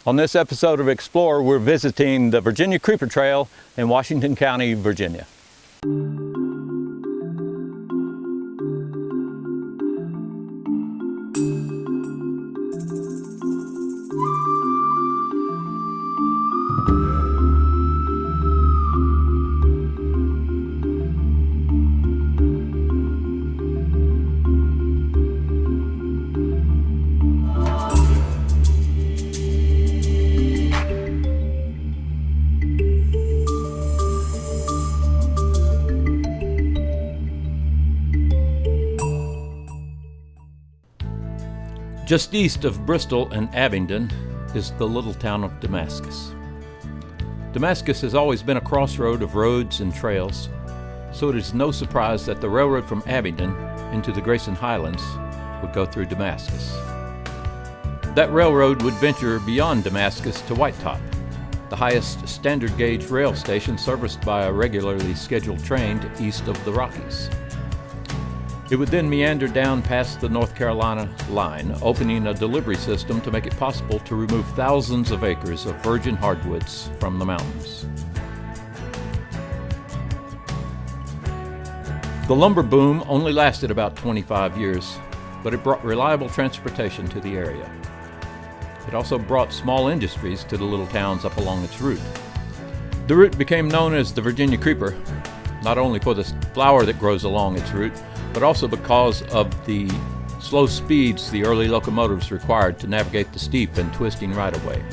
On this episode of Explore, we're visiting the Virginia Creeper Trail in Washington County, Virginia. Just east of Bristol and Abingdon is the little town of Damascus. Damascus has always been a crossroad of roads and trails, so it is no surprise that the railroad from Abingdon into the Grayson Highlands would go through Damascus. That railroad would venture beyond Damascus to Whitetop, the highest standard gauge rail station serviced by a regularly scheduled train to east of the Rockies. It would then meander down past the North Carolina line, opening a delivery system to make it possible to remove thousands of acres of virgin hardwoods from the mountains. The lumber boom only lasted about 25 years, but it brought reliable transportation to the area. It also brought small industries to the little towns up along its route. The route became known as the Virginia Creeper, not only for the flower that grows along its route, but also because of the slow speeds the early locomotives required to navigate the steep and twisting right-of-way.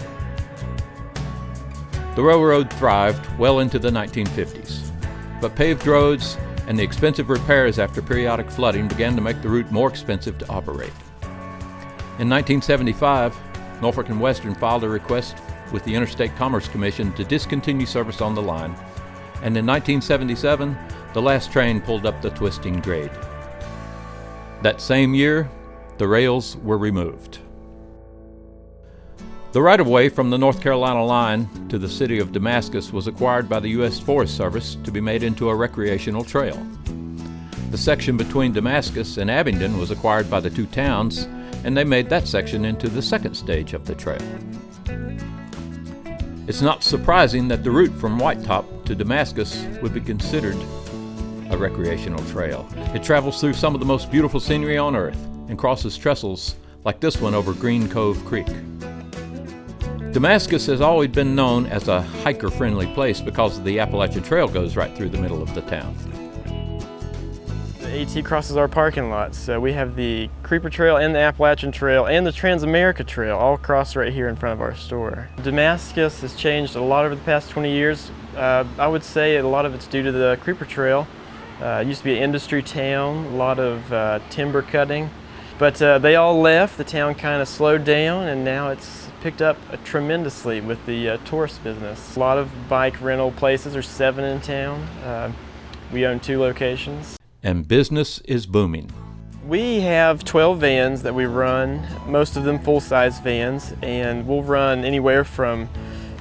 The railroad thrived well into the 1950s, but paved roads and the expensive repairs after periodic flooding began to make the route more expensive to operate. In 1975, Norfolk and Western filed a request with the Interstate Commerce Commission to discontinue service on the line, and in 1977, the last train pulled up the twisting grade. That same year, the rails were removed. The right-of-way from the North Carolina line to the city of Damascus was acquired by the U.S. Forest Service to be made into a recreational trail. The section between Damascus and Abingdon was acquired by the two towns, and they made that section into the second stage of the trail. It's not surprising that the route from Whitetop to Damascus would be considered a recreational trail. It travels through some of the most beautiful scenery on earth and crosses trestles like this one over Green Cove Creek. Damascus has always been known as a hiker-friendly place because the Appalachian Trail goes right through the middle of the town. The AT crosses our parking lot, so we have the Creeper Trail and the Appalachian Trail and the Transamerica Trail all crossed right here in front of our store. Damascus has changed a lot over the past 20 years. I would say a lot of it's due to the Creeper Trail. It used to be an industry town, a lot of timber cutting, but they all left. The town kind of slowed down, and now it's picked up tremendously with the tourist business. A lot of bike rental places. There's 7 in town. We own 2 locations. And business is booming. We have 12 vans that we run, most of them full-size vans, and we'll run anywhere from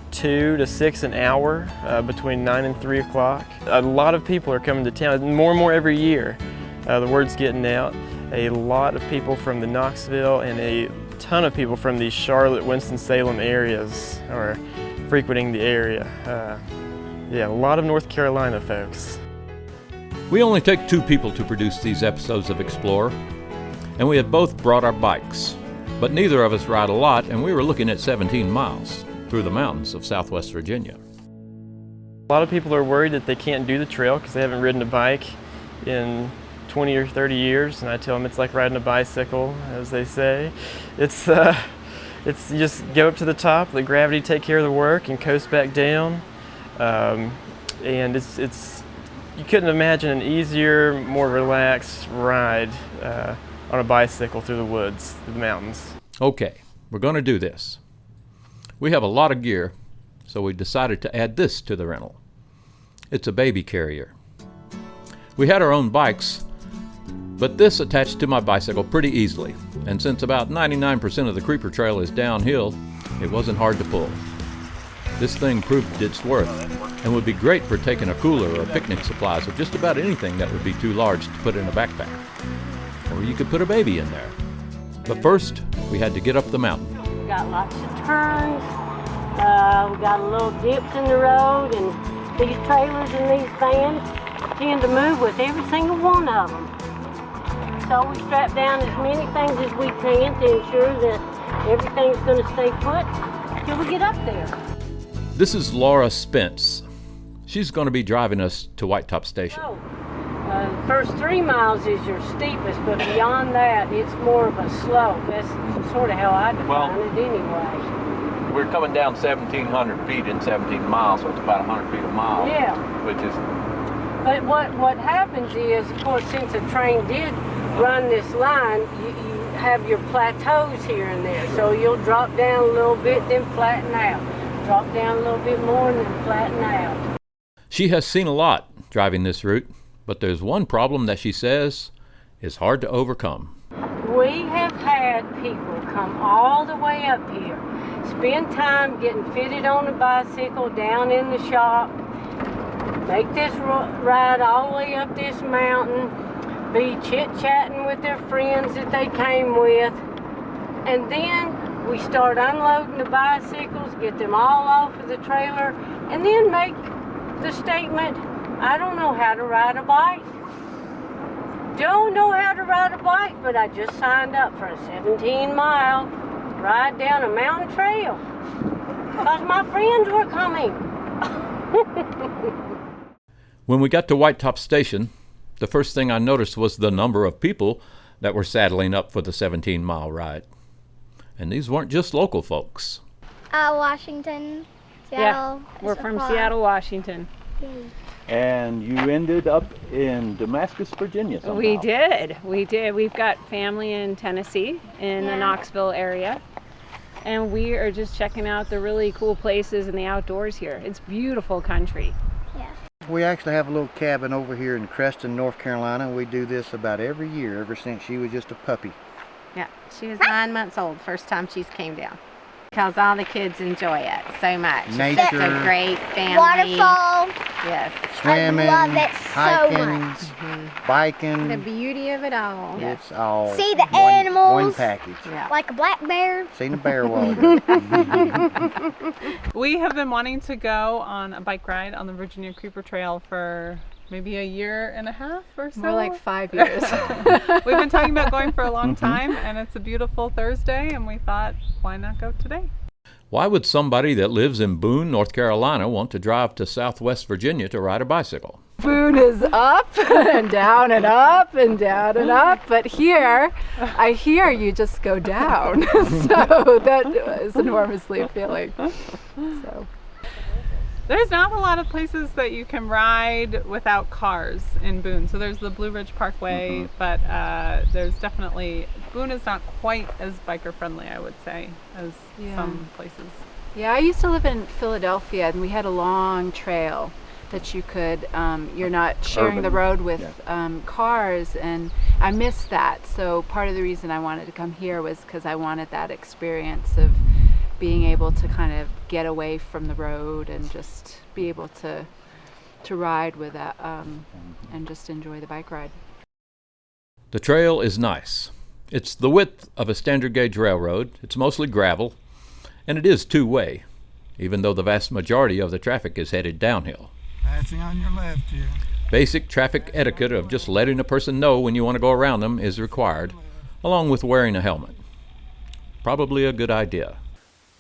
2 to 6 an hour between 9 and 3 o'clock. A lot of people are coming to town, more and more every year. The word's getting out. A lot of people from the Knoxville and a ton of people from the Charlotte, Winston-Salem areas are frequenting the area. Yeah, a lot of North Carolina folks. We only take 2 people to produce these episodes of Explore, and we had both brought our bikes, but neither of us ride a lot, and we were looking at 17 miles through the mountains of Southwest Virginia. A lot of people are worried that they can't do the trail because they haven't ridden a bike in 20 or 30 years, and I tell them it's like riding a bicycle, as they say. It's you just go up to the top, let gravity take care of the work, and coast back down. And it's you couldn't imagine an easier, more relaxed ride on a bicycle through the woods, through the mountains. Okay, we're going to do this. We have a lot of gear, so we decided to add this to the rental. It's a baby carrier. We had our own bikes, but this attached to my bicycle pretty easily, and since about 99% of the Creeper Trail is downhill, it wasn't hard to pull. This thing proved its worth, and would be great for taking a cooler or picnic supplies or just about anything that would be too large to put in a backpack. Or you could put a baby in there. But first, we had to get up the mountain. Got lots of turns, got a little dips in the road, and these trailers and these vans tend to move with every single one of them. So we strap down as many things as we can to ensure that everything's going to stay put till we get up there. This is Laura Spence. She's going to be driving us to Whitetop Station. The first 3 miles is your steepest, but beyond that, it's more of a slope. That's sort of how I define it anyway. We're coming down 1,700 feet in 17 miles, so it's about 100 feet a mile. Yeah. Which is... But what happens is, of course, since the train did run this line, you have your plateaus here and there. So you'll drop down a little bit, then flatten out. Drop down a little bit more, and then flatten out. She has seen a lot driving this route, but there's one problem that she says is hard to overcome. We have had people come all the way up here, spend time getting fitted on a bicycle down in the shop, make this ride all the way up this mountain, be chit-chatting with their friends that they came with, and then we start unloading the bicycles, get them all off of the trailer, and then make the statement, I don't know how to ride a bike. Don't know how to ride a bike, but I just signed up for a 17-mile ride down a mountain trail because my friends were coming. When we got to Whitetop Station, the first thing I noticed was the number of people that were saddling up for the 17-mile ride. And these weren't just local folks. Washington, Seattle. Yeah, we're from Seattle, Washington. Yay. And you ended up in Damascus, Virginia somehow. We did. We've got family in Tennessee, in the Knoxville area. And we are just checking out the really cool places and the outdoors here. It's beautiful country. Yeah. We actually have a little cabin over here in Creston, North Carolina. We do this about every year, ever since she was just a puppy. Yeah, she was 9 months old first time she's came down. Because all the kids enjoy it so much. Nature. It's a great family. Waterfall. Yes. Swimming, I love it hiking, so much. biking. The beauty of it all. It's all See the one animals. package. Yeah. Like a black bear. Seen a bear water. We have been wanting to go on a bike ride on the Virginia Creeper Trail for maybe a year and a half or so. More like 5 years. We've been talking about going for a long time, and it's a beautiful Thursday, and we thought, why not go today? Why would somebody that lives in Boone, North Carolina want to drive to Southwest Virginia to ride a bicycle? Boone is up and down and up and down and up, but here, I hear you just go down. So that is enormously appealing. So. There's not a lot of places that you can ride without cars in Boone. So there's the Blue Ridge Parkway, but there's definitely, Boone is not quite as biker friendly, I would say, as some places. Yeah, I used to live in Philadelphia, and we had a long trail that you could, you're not sharing the road with cars, and I missed that. So part of the reason I wanted to come here was because I wanted that experience of being able to kind of get away from the road and just be able to ride with that and just enjoy the bike ride. The trail is nice. It's the width of a standard gauge railroad. It's mostly gravel, and it is two-way, even though the vast majority of the traffic is headed downhill. Passing on your left here. Basic traffic etiquette of just letting a person know when you want to go around them is required, along with wearing a helmet. Probably a good idea.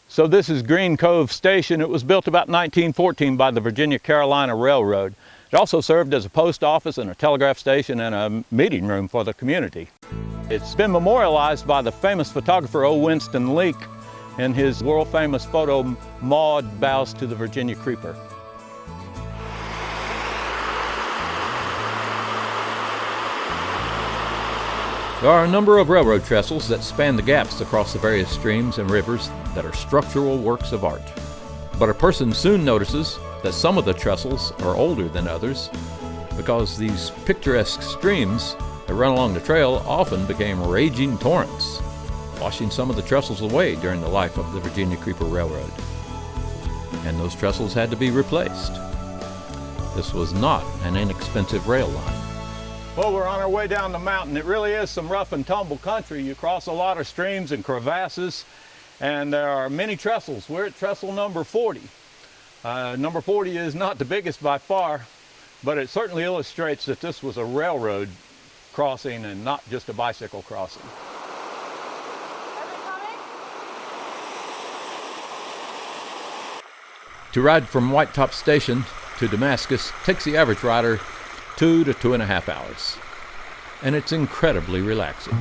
So this is Green Cove Station. It was built about 1914 by the Virginia-Carolina Railroad. It also served as a post office and a telegraph station and a meeting room for the community. It's been memorialized by the famous photographer O. Winston Leake in his world-famous photo, Maud Bows to the Virginia Creeper. There are a number of railroad trestles that span the gaps across the various streams and rivers that are structural works of art. But a person soon notices that some of the trestles are older than others because these picturesque streams that run along the trail often became raging torrents, washing some of the trestles away during the life of the Virginia Creeper Railroad. And those trestles had to be replaced. This was not an inexpensive rail line. Well, we're on our way down the mountain. It really is some rough and tumble country. You cross a lot of streams and crevasses, and there are many trestles. We're at trestle number 40. Number 40 is not the biggest by far, but it certainly illustrates that this was a railroad crossing and not just a bicycle crossing. To ride from White Top Station to Damascus takes the average rider 2 to 2.5 hours, and it's incredibly relaxing.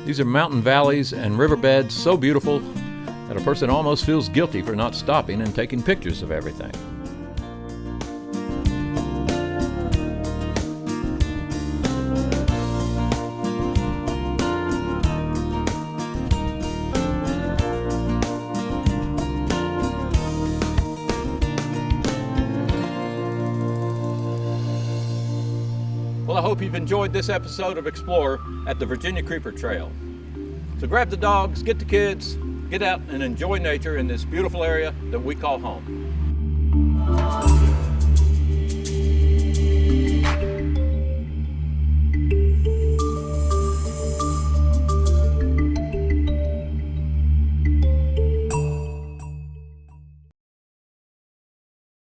These are mountain valleys and riverbeds so beautiful that a person almost feels guilty for not stopping and taking pictures of everything. Well, I hope you've enjoyed this episode of Explorer at the Virginia Creeper Trail. So grab the dogs, get the kids, get out and enjoy nature in this beautiful area that we call home.